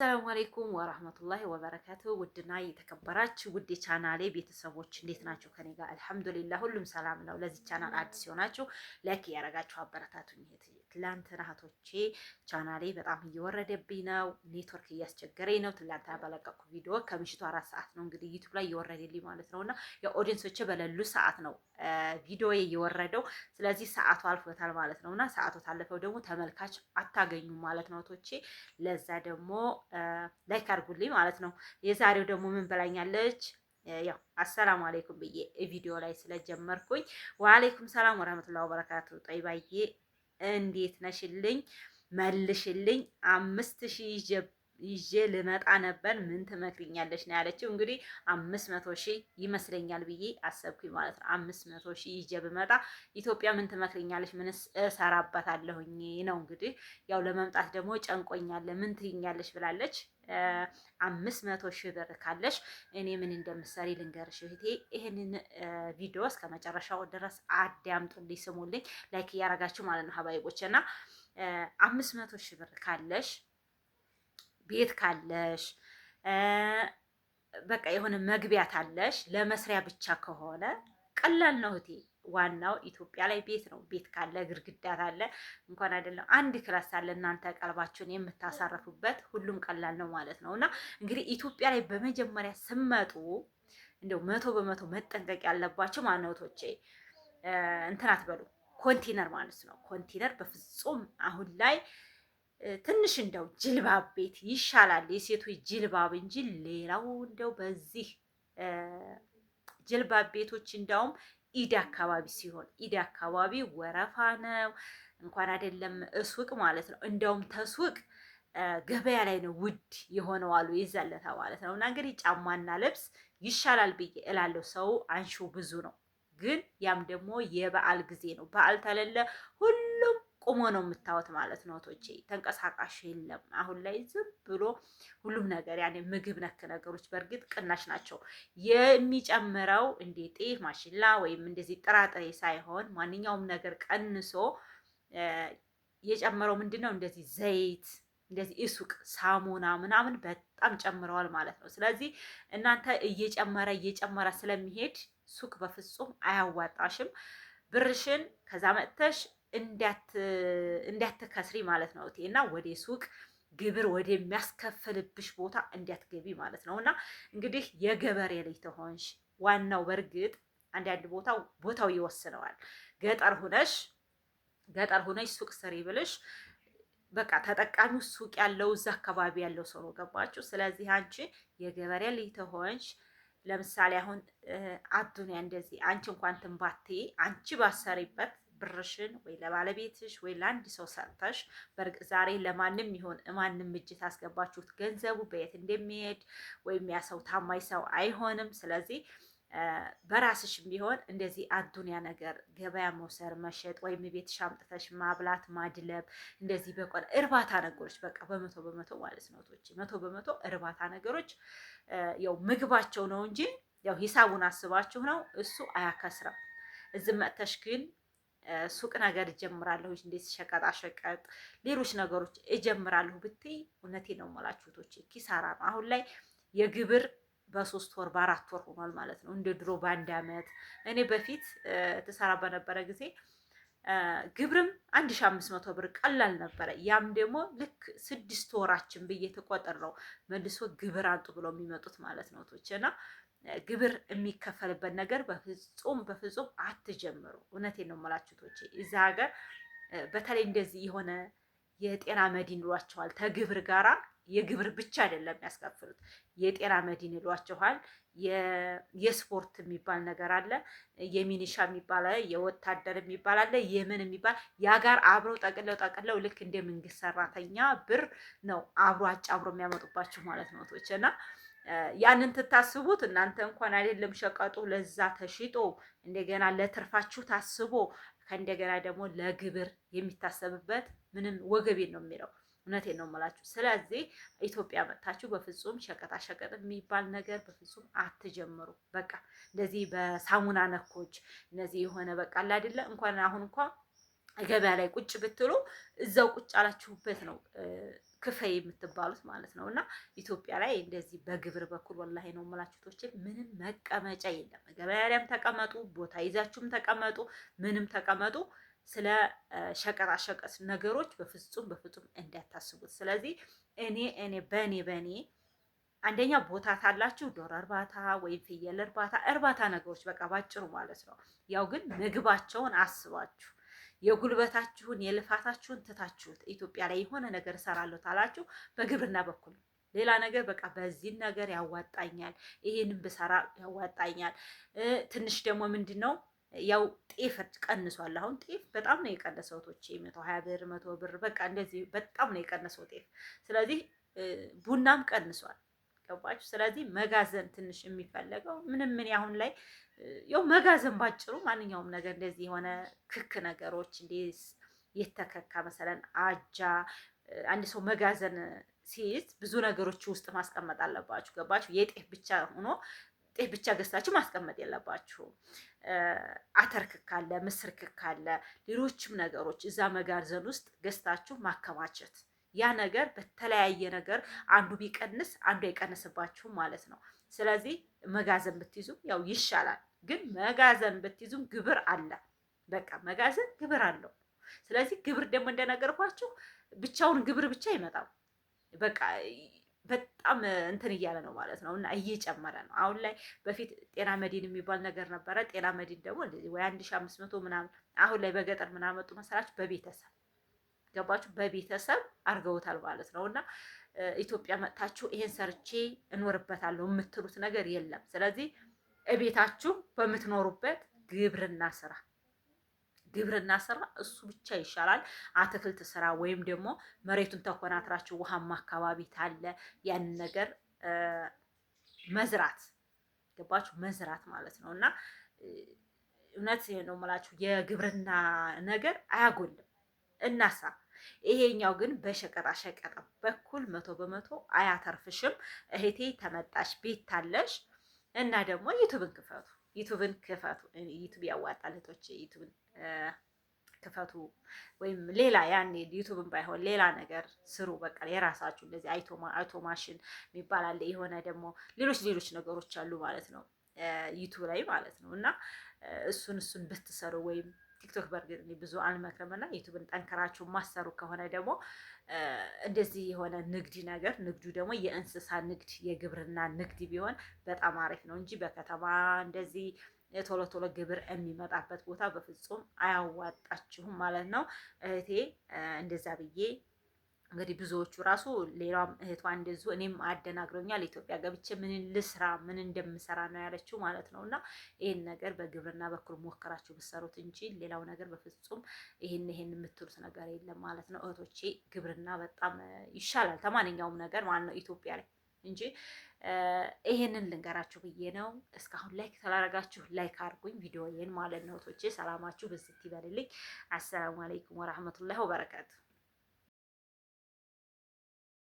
ሰላም አለይኩም ወራህመቱላሂ ወበረካቱ። ውድና የተከበራችሁ ውድ የቻናሌ ቤተሰቦች እንዴት ናችሁ? ከኔ ጋር አልሐምዱሊላህ ሁሉም ሰላም ነው። ለዚህ ቻናል አዲስ የሆናችሁ ላይክ እያደረጋችሁ አበረታቱኝ። ትላንትና እህቶቼ ቻናሌ በጣም እየወረደብኝ ነው፣ ኔትወርክ እያስቸገረኝ ነው። ትላንትና በለቀኩ ቪዲዮ ከምሽቱ 4 ሰዓት ነው እንግዲህ ዩቲዩብ ላይ እየወረደልኝ ማለት ነውና የኦዲየንሶቼ በሌሉ ሰዓት ነው ቪዲዮ እየወረደው። ስለዚህ ሰዓቱ አልፎታል ማለት ነውና ሰዓቱ ታለፈው ደግሞ ተመልካች አታገኙም ማለት ነው እህቶቼ። ለዛ ደግሞ ላይክ አድርጉልኝ ማለት ነው። የዛሬው ደግሞ ምን ብላኛለች? ያው አሰላሙ አለይኩም ብዬ ቪዲዮ ላይ ስለጀመርኩኝ ወአለይኩም ሰላም ወራህመቱላሂ ወበረካቱ። ጠይባዬ እንዴት ነሽልኝ? መልሽልኝ 5000 ይዤ ልመጣ ነበር፣ ምን ትመክሪኛለሽ ነው ያለችው። እንግዲህ 500,000 ይመስለኛል ብዬ አሰብኩኝ ማለት ነው። 500,000 ይዤ ብመጣ ኢትዮጵያ ምን ትመክሪኛለሽ? ምንስ እሰራበታለሁኝ ነው እንግዲህ። ያው ለመምጣት ደግሞ ጨንቆኛል፣ ምን ትይኛለሽ ብላለች። 500,000 ብር ካለሽ እኔ ምን እንደምሰሪ ልንገርሽ እህቴ። ይሄንን ቪዲዮ እስከ መጨረሻው ድረስ አዳምጡልኝ፣ ስሙልኝ፣ ላይክ እያረጋችሁ ማለት ነው ሀባይቦች። እና 500,000 ብር ካለሽ ቤት ካለሽ በቃ የሆነ መግቢያ ካለሽ ለመስሪያ ብቻ ከሆነ ቀላል ነው እህቴ። ዋናው ኢትዮጵያ ላይ ቤት ነው። ቤት ካለ ግድግዳ ካለ እንኳን አይደለም አንድ ክላስ አለ እናንተ ቀልባችሁን የምታሳርፉበት ሁሉም ቀላል ነው ማለት ነው። እና እንግዲህ ኢትዮጵያ ላይ በመጀመሪያ ስመጡ እንደው 100% መጠንቀቅ ያለባቸው ማነውቶቼ እንትን አትበሉ። ኮንቴነር ማለት ነው። ኮንቴነር በፍጹም አሁን ላይ ትንሽ እንደው ጅልባብ ቤት ይሻላል፣ የሴቶች ጅልባብ እንጂ ሌላው እንደው በዚህ ጅልባብ ቤቶች እንዳውም ኢድ አካባቢ ሲሆን ኢድ አካባቢ ወረፋ ነው። እንኳን አይደለም ሱቅ ማለት ነው። እንደውም ተሱቅ ገበያ ላይ ነው ውድ የሆነው አሉ ይዘለታ ማለት ነው። እና እንግዲህ ጫማና ልብስ ይሻላል ብዬ እላለሁ። ሰው አንሺው ብዙ ነው፣ ግን ያም ደግሞ የበዓል ጊዜ ነው። በዓል ተለለ ሁሉም ቁሞ ነው የምታወት ማለት ነው። ቶቼ ተንቀሳቃሽ የለም አሁን ላይ ዝም ብሎ ሁሉም ነገር ያኔ ምግብ ነክ ነገሮች በእርግጥ ቅናሽ ናቸው። የሚጨምረው እንደ ጤፍ፣ ማሽላ ወይም እንደዚህ ጥራጥሬ ሳይሆን ማንኛውም ነገር ቀንሶ የጨመረው ምንድነው እንደዚህ ዘይት፣ እንደዚህ ኢሱቅ ሳሙና ምናምን በጣም ጨምረዋል ማለት ነው። ስለዚህ እናንተ እየጨመረ ስለሚሄድ ሱቅ በፍጹም አያዋጣሽም። ብርሽን ከዛ መጥተሽ እንዳትከስሪ ማለት ነው እና ወደ ሱቅ ግብር ወደሚያስከፍልብሽ ቦታ እንዳትገቢ ማለት ነው። እና እንግዲህ የገበሬ ልጅ ተሆንሽ ዋናው በእርግጥ አንዳንድ ቦታው ይወስነዋል። ገጠር ሁነሽ ሱቅ ስሪ ብልሽ በቃ ተጠቃሚው ሱቅ ያለው እዛ አካባቢ ያለው ሰው ነው። ገባችሁ? ስለዚህ አንቺ የገበሬ ልጅ ተሆንሽ ለምሳሌ አሁን አዱንያ እንደዚህ አንቺ እንኳን ትንባቴ አንቺ ባሰሪበት ብርሽን ወይ ለባለቤትሽ ወይ ለአንድ ሰው ሰጥተሽ በርግጥ ዛሬ ለማንም ይሆን ማንም እጅ ታስገባችሁት ገንዘቡ በየት እንደሚሄድ ወይም ያ ሰው ታማኝ ሰው አይሆንም። ስለዚህ በራስሽም ቢሆን እንደዚህ አዱንያ ነገር ገበያ መውሰር መሸጥ ወይም ቤትሽ አምጥተሽ ማብላት ማድለብ እንደዚህ በቆላ እርባታ ነገሮች በቃ በመቶ ማለት ነው። 100% እርባታ ነገሮች ያው ምግባቸው ነው እንጂ ያው ሂሳቡን አስባችሁ ነው፣ እሱ አያከስረም። እዚህ መጥተሽ ግን ሱቅ ነገር እጀምራለሁ እንዴት ሸቀጣ ሸቀጥ ሌሎች ነገሮች እጀምራለሁ ብትይ እውነቴን ነው የምላችሁ ቶቼ ኪሳራ ነው። አሁን ላይ የግብር በ3 ወር በ4 ወር ሆኗል ማለት ነው። እንደ ድሮ በአንድ አመት እኔ በፊት ተሰራ በነበረ ጊዜ ግብርም 1500 ብር ቀላል ነበረ። ያም ደግሞ ልክ 6 ወራችን ብዬ ተቆጥር ነው መልሶ ግብር አንጡ ብለው የሚመጡት ማለት ነው ቶቼና ግብር የሚከፈልበት ነገር በፍጹም አትጀምሩ። እውነቴን ነው የምላችሁ ቶቼ እዛ ሀገር በተለይ እንደዚህ የሆነ የጤና መድን ይሏቸዋል። ተግብር ጋራ የግብር ብቻ አይደለም የሚያስከፍሉት የጤና መድን ይሏቸዋል። የስፖርት የሚባል ነገር አለ፣ የሚኒሻ የሚባል አለ፣ የወታደር የሚባል አለ፣ የምን የሚባል ያ ጋር አብረው ጠቅለው ልክ እንደ መንግስት ሰራተኛ ብር ነው አብሮ አጫብሮ የሚያመጡባችሁ ማለት ነው ቶቼ እና ያንን ትታስቡት እናንተ እንኳን አይደለም ሸቀጡ ለዛ ተሽጦ እንደገና ለትርፋችሁ ታስቦ ከእንደገና ደግሞ ለግብር የሚታሰብበት ምንም ወገቤን ነው የሚለው። እውነቴን ነው የምላችሁ። ስለዚህ ኢትዮጵያ መጥታችሁ በፍጹም ሸቀጣ ሸቀጥ የሚባል ነገር በፍጹም አትጀምሩ። በቃ እንደዚህ በሳሙና ነኮች እነዚህ የሆነ በቃ አለ አይደለ እንኳን አሁን እንኳን ገበያ ላይ ቁጭ ብትሉ እዛው ቁጭ አላችሁበት ነው ክፈይ የምትባሉት ማለት ነው። እና ኢትዮጵያ ላይ እንደዚህ በግብር በኩል ወላሂ ነው የምላችሁ ምንም መቀመጫ የለም። ገበያም ተቀመጡ፣ ቦታ ይዛችሁም ተቀመጡ፣ ምንም ተቀመጡ፣ ስለ ሸቀጣ ሸቀጥ ነገሮች በፍጹም በፍጹም እንዳታስቡት። ስለዚህ በእኔ አንደኛ ቦታ ታላችሁ ዶሮ እርባታ ወይም ፍየል እርባታ ነገሮች በቃ ባጭሩ ማለት ነው። ያው ግን ምግባቸውን አስባችሁ የጉልበታችሁን የልፋታችሁን ትታችሁት ኢትዮጵያ ላይ የሆነ ነገር እሰራለሁ ታላችሁ በግብርና በኩል ሌላ ነገር በቃ በዚህ ነገር ያዋጣኛል፣ ይሄንን ብሰራ ያዋጣኛል። ትንሽ ደግሞ ምንድን ነው ያው ጤፍ ቀንሷል። አሁን ጤፍ በጣም ነው የቀነሰው። 120 ብር 100 ብር በቃ እንደዚህ በጣም ነው የቀነሰው ጤፍ። ስለዚህ ቡናም ቀንሷል። ገባችሁ? ስለዚህ መጋዘን ትንሽ የሚፈለገው ምን አሁን ላይ ያው መጋዘን ባጭሩ ማንኛውም ነገር እንደዚህ የሆነ ክክ ነገሮች እንደ የተከካ መሰለን አጃ አንድ ሰው መጋዘን ሲይዝ ብዙ ነገሮች ውስጥ ማስቀመጥ አለባችሁ። ገባችሁ? የጤፍ ብቻ ሆኖ ጤፍ ብቻ ገዝታችሁ ማስቀመጥ የለባችሁ። አተር ክክ አለ፣ ምስር ክክ አለ፣ ሌሎችም ነገሮች እዛ መጋዘን ውስጥ ገዝታችሁ ማከማቸት። ያ ነገር በተለያየ ነገር አንዱ ቢቀንስ አንዱ አይቀንስባችሁም ማለት ነው። ስለዚህ መጋዘን ብትይዙ ያው ይሻላል። ግን መጋዘን ብትይዙም ግብር አለ። በቃ መጋዘን ግብር አለው። ስለዚህ ግብር ደግሞ እንደነገርኳችሁ ብቻውን ግብር ብቻ አይመጣም። በቃ በጣም እንትን እያለ ነው ማለት ነው። እና እየጨመረ ነው አሁን ላይ። በፊት ጤና መድን የሚባል ነገር ነበረ። ጤና መድን ደግሞ እንደዚህ ወይ 1500 ምናምን፣ አሁን ላይ በገጠር ምናምን መጡ መሰላችሁ በቤተሰብ ገባችሁ? በቤተሰብ አድርገውታል ማለት ነው። እና ኢትዮጵያ መጥታችሁ ይሄን ሰርቼ እኖርበታለሁ የምትሉት ነገር የለም። ስለዚህ እቤታችሁ በምትኖሩበት ግብርና ስራ እሱ ብቻ ይሻላል። አትክልት ስራ ወይም ደግሞ መሬቱን ተኮናትራችሁ ውሃማ አካባቢ ታለ ያንን ነገር መዝራት ገባችሁ? መዝራት ማለት ነው። እና እውነት ነው የምላችሁ የግብርና ነገር አያጎልም። እናሳ ይሄኛው ግን በሸቀጣ ሸቀጣ በኩል 100% አያተርፍሽም። እህቴ ተመጣሽ ቤት ታለሽ እና ደግሞ ዩቱብን ክፈቱ። ዩቱብ ያዋጣል እህቶቼ፣ ዩቱብን ክፈቱ። ወይም ሌላ ያኔ ዩቱብን ባይሆን ሌላ ነገር ስሩ። በቃ የራሳችሁ እንደዚህ አውቶማሽን የሚባል አለ። የሆነ ደግሞ ሌሎች ነገሮች አሉ ማለት ነው ዩቱብ ላይ ማለት ነው። እና እሱን ብትሰሩ ወይም ቲክቶክ በርግጥ ብዙ አልመክርም። እና ዩቱብን ጠንከራችሁ ማሰሩ ከሆነ ደግሞ እንደዚህ የሆነ ንግዱ ደግሞ የእንስሳ ንግድ የግብርና ንግድ ቢሆን በጣም አሪፍ ነው እንጂ በከተማ እንደዚህ ቶሎ ግብር የሚመጣበት ቦታ በፍጹም አያዋጣችሁም ማለት ነው። እህቴ እንደዛ ብዬ እንግዲህ ብዙዎቹ ራሱ ሌላም እህቷ እንደዙ እኔም አደናግሮኛል። ኢትዮጵያ ገብቼ ምን ልስራ ምን እንደምሰራ ነው ያለችው ማለት ነው። እና ይሄን ነገር በግብርና በኩል ሞከራችሁ ብሰሩት እንጂ ሌላው ነገር በፍጹም ይሄን የምትሉት ነገር የለም ማለት ነው እህቶቼ። ግብርና በጣም ይሻላል ከማንኛውም ነገር ማለት ነው ኢትዮጵያ ላይ እንጂ ይሄንን ልንገራችሁ ብዬ ነው። እስካሁን ላይክ ተላረጋችሁ ላይክ አድርጉኝ ቪዲዮዬን ማለት ነው እህቶቼ። ሰላማችሁ ብዝት ይበልልኝ። አሰላሙ አለይኩም ወራህመቱላሂ ወበረካቱ።